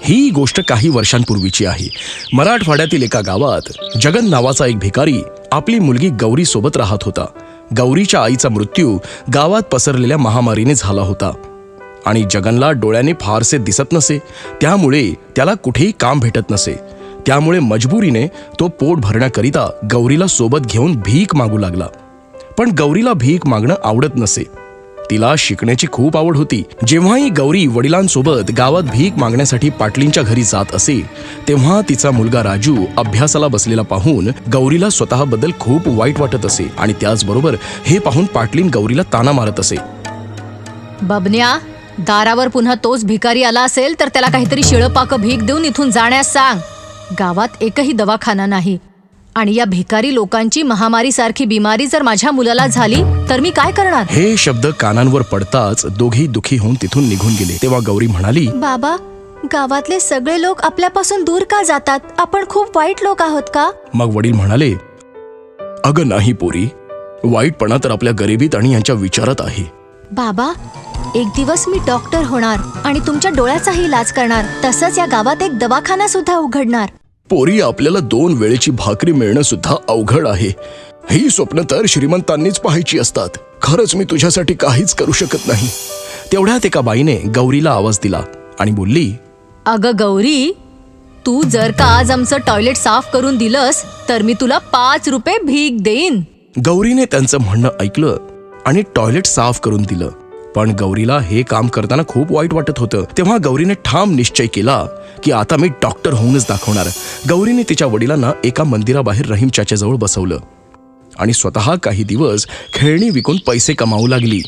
ही गोष्ट काही वर्षांपूर्वीची आहे. मराठवाड्यातील एका गावात जगन नावाचा एक भिकारी आपली मुलगी गौरी सोबत राहत होता. गौरीच्या आईचा मृत्यू गावात पसरलेल्या महामारीने झाला होता आणि जगनला डोळ्याने फारसे दिसत नसे. त्यामुळे त्याला कुठेही काम भेटत नसे. त्यामुळे मजबुरीने तो पोट भरण्याकरिता गौरीला सोबत घेऊन भीक मागू लागला. पण गौरीला भीक मागणं आवडत नसे. तिला शिकण्याची खूप आवड होती. जेव्हाही गौरी वडिलांसोबत गावात भीक मागण्यासाठी पाटलींच्या घरी जात असे तेव्हा तिचा मुलगा राजू अभ्यासाला बसलेला पाहून गौरीला स्वतःबद्दल खूप वाईट वाटत असे आणि त्याचबरोबर हे पाहून पाटलीन गौरीला ताना मारत असे. बबन्या, दारावर पुन्हा तोच भिकारी आला असेल तर त्याला काहीतरी शिळपाक भीक देऊन इथून जाण्यास सांग. गावात एकही दवाखाना नाही आणि या भिकारी लोकांची महामारी सारखी बिमारी जर माझ्या मुलाला झाली तर मी काय करणार? हे शब्द कानांवर पडताच दोघी दुखी होऊन तिथून निघून गेले. तेव्हा गौरी म्हणाली, बाबा, गावातले सगळे लोक आपल्यापासून दूर का जातात? आपण खूप वाईट लोक आहोत का? मग वडील म्हणाले, अगं नाही पोरी, वाईटपणा तर आपल्या गरिबीत आणि यांच्या विचारात आहे. बाबा, एक दिवस मी डॉक्टर होणार आणि तुमच्या डोळ्याचाही इलाज करणार. तसंच या गावात एक दवाखाना सुद्धा उघडणार. पोरी, आपल्याला 2 वेळेची भाकरी मिळणं सुद्धा अवघड आहे. ही स्वप्न तर श्रीमंतांनीच पाहायची असतात. खरंच मी तुझ्यासाठी काहीच करू शकत नाही. तेवढ्यात एका बाईने गौरीला आवाज दिला आणि बोलली, अगं गौरी, तू जर का आज आमचं टॉयलेट साफ करून दिलंस तर मी तुला 5 रुपये भीक देईन. गौरीने त्यांचं म्हणणं ऐकलं आणि टॉयलेट साफ करून दिलं. पण गौरीला हे काम करताना खूप वाईट वाटत होतं. तेव्हा गौरीने ठाम निश्चय केला की आता मी डॉक्टर होऊनच दाखवणार. गौरीने तिच्या वडिलांना एका मंदिराबाहेर रहीम चाच्याजवळ बसवलं आणि स्वतः काही दिवस खेळणी विकून पैसे कमावू लागली.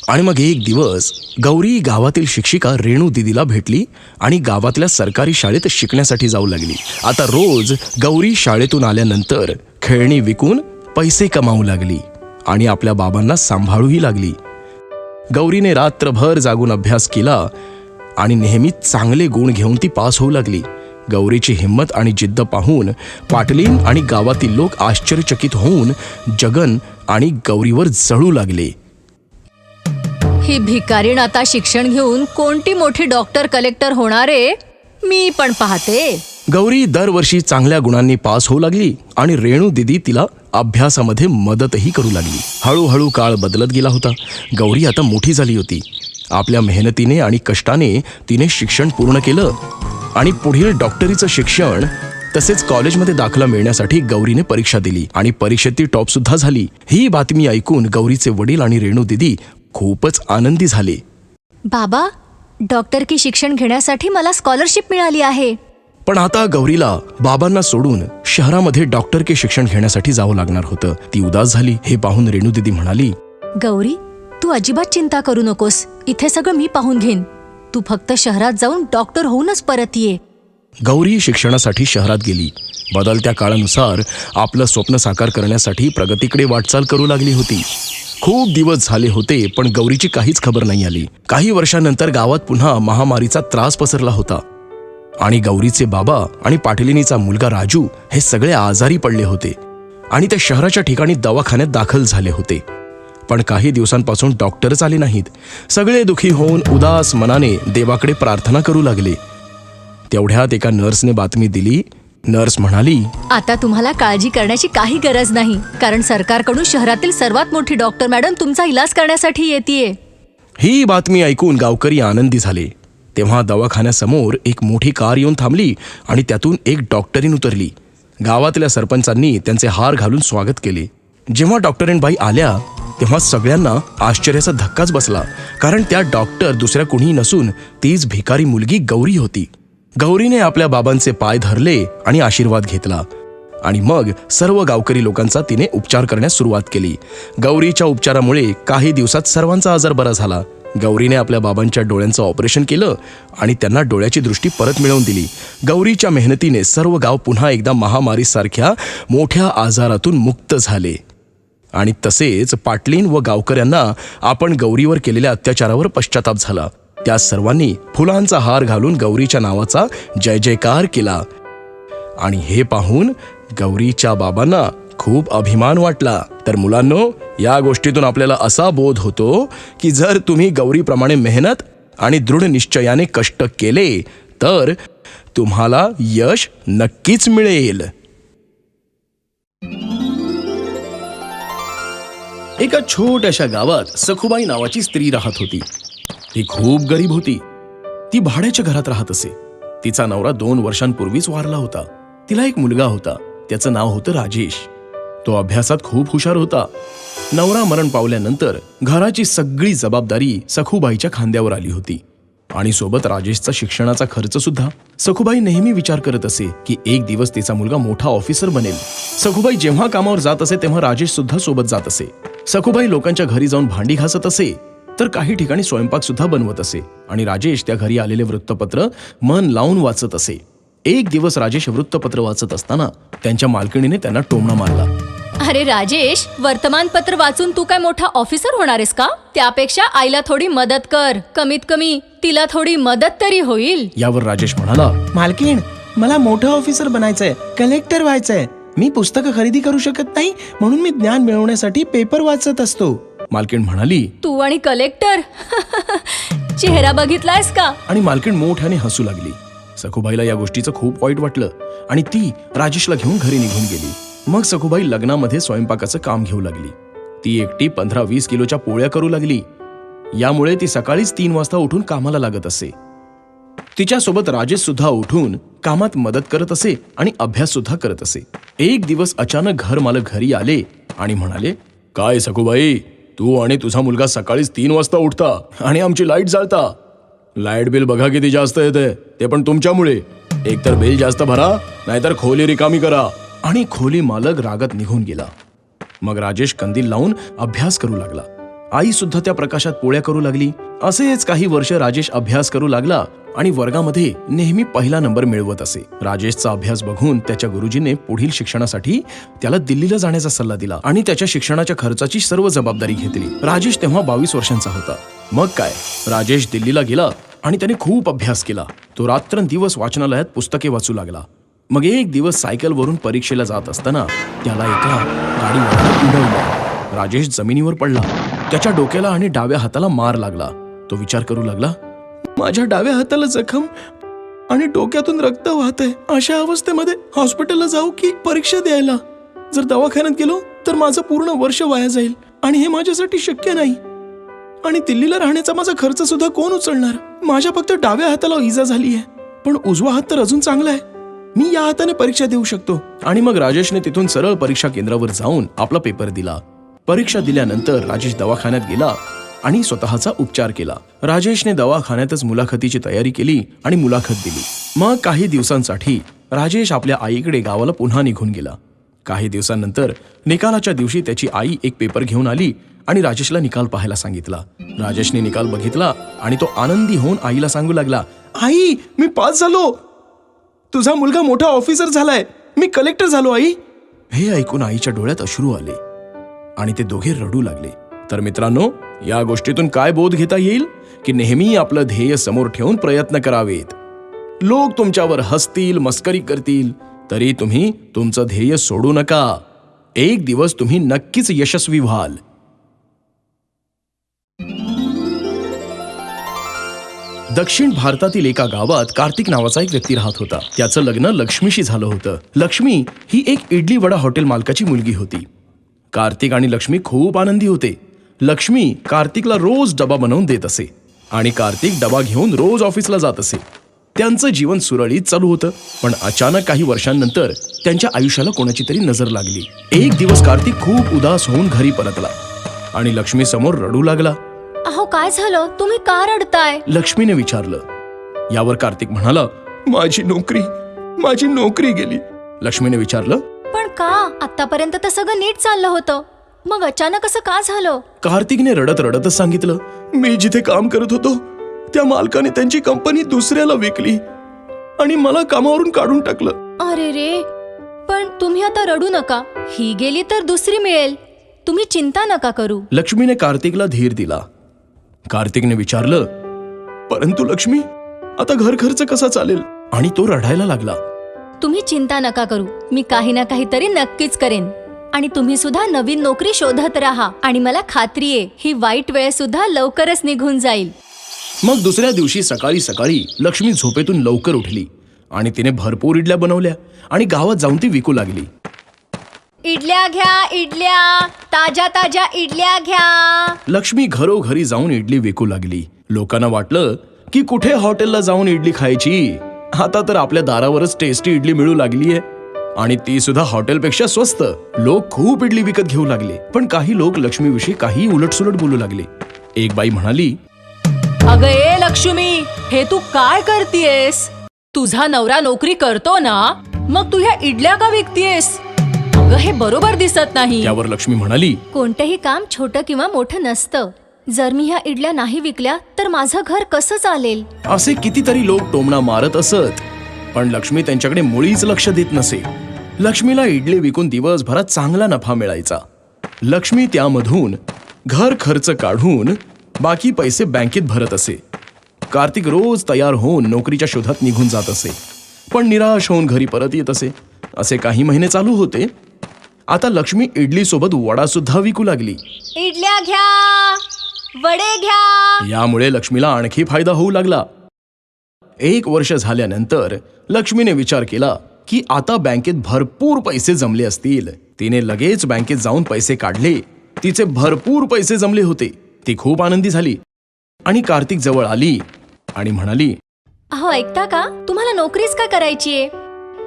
आणि मग एक दिवस गौरी गावातील शिक्षिका रेणू दीदीला भेटली आणि गावातल्या सरकारी शाळेत शिकण्यासाठी जाऊ लागली. आता रोज गौरी शाळेतून आल्यानंतर खेळणी विकून पैसे कमावू लागली आणि आपल्या बाबांना सांभाळूही लागली. गौरीने रात्रभर जागून अभ्यास केला आणि नेहमी चांगले गुण घेऊन ती पास होऊ लागली. गौरीची हिंमत आणि जिद्द पाहून पाटलीन आणि गावातील लोक आश्चर्यचकित होऊन जगन आणि गौरीवर जळू लागले. ही भिकारीण आता शिक्षण घेऊन कोणती मोठी डॉक्टर कलेक्टर होणार आहे, मी पण पाहते. गौरी दरवर्षी चांगल्या गुणांनी पास होऊ लागली आणि रेणू दीदी तिला अभ्यासामध्ये मदतही करू लागली. हळूहळू काळ बदलत गेला होता. गौरी आता मोठी झाली होती. आपल्या मेहनतीने आणि कष्टाने तिने शिक्षण पूर्ण केलं आणि पुढील डॉक्टरीचं शिक्षण तसेच कॉलेजमध्ये दाखला मिळण्यासाठी गौरीने परीक्षा दिली आणि परीक्षेत ती टॉप सुद्धा झाली. ही बातमी ऐकून गौरीचे वडील आणि रेणू दीदी खूपच आनंदी झाले. बाबा, डॉक्टर की शिक्षण घेण्यासाठी मला स्कॉलरशिप मिळाली आहे. पण आता गौरीला बाबांना सोडून शहरामध्ये डॉक्टर के शिक्षण घेण्यासाठी जावं लागणार होतं. ती उदास झाली. हे पाहून रेणू दीदी म्हणाली, गौरी, तू अजिबात चिंता करू नकोस. इथे सगळं मी पाहून घेईन. तू फक्त शहरात जाऊन डॉक्टर होऊनच परत ये. गौरी शिक्षणासाठी शहरात गेली. बदलत्या काळानुसार आपलं स्वप्न साकार करण्यासाठी प्रगतीकडे वाटचाल करू लागली होती. खूप दिवस झाले होते पण गौरीची काहीच खबर नाही आली. काही वर्षांनंतर गावात पुन्हा महामारीचा त्रास पसरला होता आणि गौरीचे बाबा आणि पाटलिनीचा मुलगा राजू हे सगळे आजारी पडले होते आणि ते शहराच्या ठिकाणी दवाखान्यात दाखल झाले होते. पण काही दिवसांपासून डॉक्टरच आले नाहीत. सगळे दुखी होऊन उदास मनाने देवाकडे प्रार्थना करू लागले. तेवढ्यात एका नर्सने बातमी दिली. नर्स म्हणाली, आता तुम्हाला काळजी करण्याची काही गरज नाही, कारण सरकारकडून शहरातील सर्वात मोठी डॉक्टर मॅडम तुमचा इलाज करण्यासाठी येतेय. ही बातमी ऐकून गावकरी आनंदी झाले. तेव्हा दवाखान्यासमोर एक मोठी कार येऊन थांबली आणि त्यातून एक डॉक्टरीन उतरली. गावातल्या सरपंचांनी त्यांचे हार घालून स्वागत केले. जेव्हा डॉक्टरीन बाई आल्या तेव्हा सगळ्यांना आश्चर्याचा धक्काच बसला, कारण त्या डॉक्टर दुसऱ्या कुणी नसून तीच भिकारी मुलगी गौरी होती. गौरीने आपल्या बाबांचे पाय धरले आणि आशीर्वाद घेतला आणि मग सर्व गावकरी लोकांचा तिने उपचार करण्यास सुरुवात केली. गौरीच्या उपचारामुळे काही दिवसात सर्वांचा आजार बरा झाला. गौरीने आपल्या बाबांच्या डोळ्यांचं ऑपरेशन केलं आणि त्यांना डोळ्याची दृष्टी परत मिळवून दिली. गौरीच्या मेहनतीने सर्व गाव पुन्हा एकदा महामारीसारख्या मोठ्या आजारातून मुक्त झाले. आणि तसेच पाटलीन व गावकऱ्यांना आपण गौरीवर केलेल्या अत्याचारावर पश्चाताप झाला. त्या सर्वांनी फुलांचा हार घालून गौरीच्या नावाचा जय जयकार केला आणि हे पाहून गौरीच्या बाबांना खूप अभिमान वाटला. तर मुलांनो, या गोष्टीतून आपल्याला असा बोध होतो की जर तुम्ही गौरीप्रमाणे मेहनत आणि दृढ निश्चयाने कष्ट केले तर तुम्हाला यश नक्कीच मिळेल. एका छोट्याशा गावात सखुबाई नावाची स्त्री राहत होती. ती खूप गरीब होती. ती भाड्याच्या घरात राहत असे. तिचा नवरा 2 वर्षांपूर्वीच वारला होता. तिला एक मुलगा होता. त्याचं नाव होतं राजेश. तो अभ्यासात खूप हुशार होता. नवरा मरण पावल्यानंतर घराची सगळी जबाबदारी सखुबाईच्या खांद्यावर आली होती आणि सोबत राजेशचा शिक्षणाचा खर्च सुद्धा. सखुबाई नेहमी विचार करत असे की एक दिवस तिचा मुलगा मोठा ऑफिसर बनेल. सखुबाई जेव्हा कामावर जात असे तेव्हा राजेश सुद्धा सोबत जात असे. सखुबाई लोकांच्या घरी जाऊन भांडी घासत असे, तर काही ठिकाणी स्वयंपाक सुद्धा बनवत असे आणि राजेश त्या घरी आलेले वृत्तपत्र मन लावून वाचत असे. एक दिवस राजेश वृत्तपत्र वाचत असताना त्यांच्या मालकिणीने त्यांना टोमणा मारला. अरे राजेश, वर्तमानपत्र वाचून तू काय मोठा ऑफिसर होणार आहेस का? त्यापेक्षा आईला थोडी मदत कर. कमीत कमी तिला थोडी मदत तरी होईल. यावर राजेश म्हणाला, मालकीण, मला मोठं ऑफिसर बनायचंय, कलेक्टर व्हायचंय. मी पुस्तकं खरेदी करू शकत नाही, म्हणून मी ज्ञान मिळवण्यासाठी पेपर वाचत असतो. मालकीण म्हणाली, तू आणि कलेक्टर चेहरा बघितलायस का? आणि मालकीण मोठ्याने हसू लागली. सखुबाईला या गोष्टीचं खूप वाईट वाटलं आणि ती राजेशला घेऊन घरी निघून गेली. मग सखुबाई लग्नामध्ये स्वयंपाकाचं काम घेऊ लागली. ती एकटी 15-20 किलोच्या पोळ्या करू लागली. यामुळे ती सकाळीच 3 वाजता उठून कामाला लागत असे. तिच्यासोबत राजेश सुद्धा उठून कामात मदत करत असे आणि अभ्यास सुद्धा करत असे. एक दिवस अचानक घर मालक घरी आले आणि म्हणाले, काय सखुबाई, तू आणि तुझा मुलगा सकाळीच 3 वाजता उठता आणि आमची लाईट जाळता. लाईट बिल बघा किती जास्त येते, ते पण तुमच्यामुळे. एकतर बिल जास्त भरा, नाहीतर खोली रिकामी करा. आणि खोली मालक रागात निघून गेला. मग राजेश कंदील लावून अभ्यास करू लागला. आई सुद्धा त्या प्रकाशात पोळ्या करू लागली. असेच काही वर्ष राजेश अभ्यास करू लागला आणि वर्गामध्ये नेहमी पहिला नंबर मिळवत असे. राजेशचा अभ्यास बघून त्याच्या गुरुजीने पुढील शिक्षणासाठी त्याला दिल्लीला जाण्याचा सल्ला दिला आणि त्याच्या शिक्षणाच्या खर्चाची सर्व जबाबदारी घेतली. राजेश तेव्हा 22 वर्षांचा होता. मग काय, राजेश दिल्लीला गेला आणि त्याने खूप अभ्यास केला. तो रात्रंदिवस वाचनालयात पुस्तके वाचू लागला. मग एक दिवस सायकलवरून परीक्षेला जात असताना त्याला एका गाडीवाल्याने उडवलं. राजेश जमिनीवर पडला. त्याच्या डोक्याला आणि डाव्या हाताला मार लागला. तो विचार करू लागला, माझ्या डाव्या हाताला जखम आणि डोक्यातून रक्त वाहतंय. अशा अवस्थेमध्ये हॉस्पिटलला जाऊ की परीक्षा द्यायला? जर दवाखान्यात गेलो तर माझं पूर्ण वर्ष वाया जाईल आणि हे माझ्यासाठी शक्य नाही. आणि दिल्लीला राहण्याचा माझा खर्च सुद्धा कोण उचलणार? माझ्या फक्त डाव्या हाताला इजा झाली आहे, पण उजवा हात तर अजून चांगला आहे. मी या हाताने परीक्षा देऊ शकतो. आणि मग राजेशने तिथून सरळ परीक्षा केंद्रावर जाऊन आपला पेपर दिला. परीक्षा दिल्यानंतर राजेश दवाखान्यात गेला आणि स्वतःचा उपचार केला. राजेशने दवाखान्यातच मुलाखतीची तयारी केली आणि मुलाखत दिली. मग काही दिवसांसाठी राजेश आपल्या आईकडे गावाला पुन्हा निघून गेला. काही दिवसांनंतर निकालाच्या दिवशी त्याची आई एक पेपर घेऊन आली आणि राजेशला निकाल पाहायला सांगितला. राजेशने निकाल बघितला आणि तो आनंदी होऊन आईला सांगू लागला, आई, मी पास झालो. तुझा मुलगा मोठा ऑफिसर झालाय. मी कलेक्टर झालो आई. हे ऐकून आईच्या डोळ्यात अश्रू आले आणि ते दोघे रडू लागले. तर मित्रांनो, या गोष्टीतून काय बोध घेता येईल की नेहमी आपलं ध्येय समोर ठेवून प्रयत्न करावेत. लोक तुमच्यावर हसतील, मस्करी करतील, तरी तुम्ही तुमचं ध्येय सोडू नका. एक दिवस तुम्ही नक्कीच यशस्वी व्हाल. दक्षिण भारतातील एका गावात कार्तिक नावाचा एक व्यक्ती राहत होता. त्याचं लग्न लक्ष्मीशी झालं होतं. लक्ष्मी ही एक इडली वडा हॉटेल मालकाची मुलगी होती. कार्तिक आणि लक्ष्मी खूप आनंदी होते. लक्ष्मी कार्तिकला रोज डबा बनवून देत असे आणि कार्तिक डबा घेऊन रोज ऑफिसला जात असे. त्यांचं जीवन सुरळीत चालू होतं. पण अचानक काही वर्षांनंतर त्यांच्या आयुष्याला कोणाची तरी नजर लागली. एक दिवस कार्तिक खूप उदास होऊन घरी परतला आणि लक्ष्मी समोर रडू लागला. अहो, काय झालं? तुम्ही का रडताय? लक्ष्मीने विचारलं. यावर कार्तिक म्हणाला, माझी नोकरी गेली. लक्ष्मीने विचारलं, पण का? आतापर्यंत तर सगळं नीट चाललं होतं, मग अचानक असं का झालं? कार्तिकने रडतच सांगितलं, मी जिथे काम करत होतो त्या मालकाने त्यांची कंपनी दुसऱ्याला विकली आणि मला कामावरून काढून टाकलं. अरे रे, पण तुम्ही आता रडू नका. ही गेली तर दुसरी मिळेल. तुम्ही चिंता नका करू. लक्ष्मीने कार्तिकला धीर दिला. कार्तिकने विचारलं, परंतु लक्ष्मी, आता घर खर्च कसा चालेल? आणि तो रडायला लागला. तुम्ही चिंता नका करू. मी काही ना काहीतरी नक्कीच करेन आणि तुम्ही सुद्धा नवीन नोकरी शोधत राहा आणि मला खात्री आहे ही वाईट वेळ सुद्धा लवकरच निघून जाईल. मग दुसऱ्या दिवशी सकाळी सकाळी लक्ष्मी झोपेतून लवकर उठली आणि तिने भरपूर इडल्या बनवल्या आणि गावात जाऊन ती विकू लागली. इडल्या घ्या, इडल्या, ताज्या ताज्या इडल्या घ्या. लक्ष्मी घरोघरी जाऊन इडली विकू लागली. लोकांना वाटलं की कुठे हॉटेलला जाऊन इडली खायची, आता तर आपल्या दारावरच टेस्टी इडली मिळू लागलीये आणि ती सुद्धा हॉटेलपेक्षा स्वस्त. लोक खूप इडली विकत घेऊ लागले. पण काही लोक लक्ष्मीविषयी काही उलटसुलट बोलू लागले. एक बाई म्हणाली, अगं ए लक्ष्मी, हे तू काय करतेयस? तुझा नवरा नोकरी करतो ना, मग तू ह्या इडल्या का विकतेयस? अगं हे बरोबर दिसत नाही. त्यावर लक्ष्मी म्हणाली, कोणतेही काम छोटं किंवा मोठं नसतं. जर मी ह्या इडल्या नाही विकल्या तर माझं घर कसं चालेल? असे कितीतरी लोक टोमणा मारत असत, पण लक्ष्मी त्यांच्याकडे मुळीच लक्ष देत नसे. लक्ष्मीला इडली विकून दिवसभरात चांगला नफा मिळायचा. लक्ष्मी त्यामधून घर खर्च काढून बाकी पैसे बँकेत भरत असे. कार्तिक रोज तयार होऊन नोकरीच्या शोधात निघून जात असे, पण निराश होऊन घरी परत येत असे. असे काही महिने चालू होते. आता लक्ष्मी इडली सोबत वडा सुद्धा विकू लागली. इडल्या घ्या, वडे घ्या. यामुळे लक्ष्मीला आणखी फायदा होऊ लागला. 1 वर्ष झाल्यानंतर लक्ष्मीने विचार केला की आता बँकेत भरपूर पैसे जमले असतील. तिने लगेच बँकेत जाऊन पैसे काढले. तिचे भरपूर पैसे जमले होते. ती खूप आनंदी झाली आणि कार्तिक जवळ आली आणि म्हणाली, अहो ऐकता का, तुम्हाला नोकरीच का करायचीये?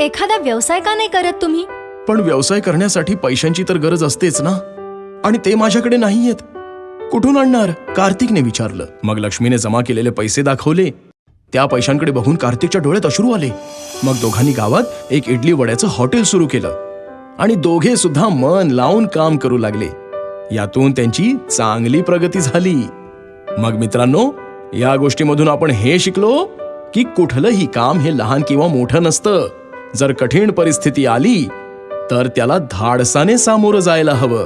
एखादा व्यवसाय का नाही करत तुम्ही? पण व्यवसाय करण्यासाठी पैशांची तर गरज असतेच ना, आणि ते माझ्याकडे नाहीयेत. कुठून आणणार? कार्तिकने विचारलं. मग लक्ष्मीने जमा केलेले पैसे दाखवले. त्या पैशांकडे बघून कार्तिकच्या डोळ्यात अश्रू आले. मग दोघांनी गावात एक इडली वड्याचं हॉटेल सुरू केलं आणि दोघे सुद्धा मन लावून काम करू लागले. यातून त्यांची चांगली प्रगती झाली. मग मित्रांनो, या गोष्टीमधून आपण हे शिकलो की कुठलंही काम हे लहान किंवा मोठं नसतं. जर कठीण परिस्थिती आली तर त्याला धाडसाने सामोरं जायला हवं.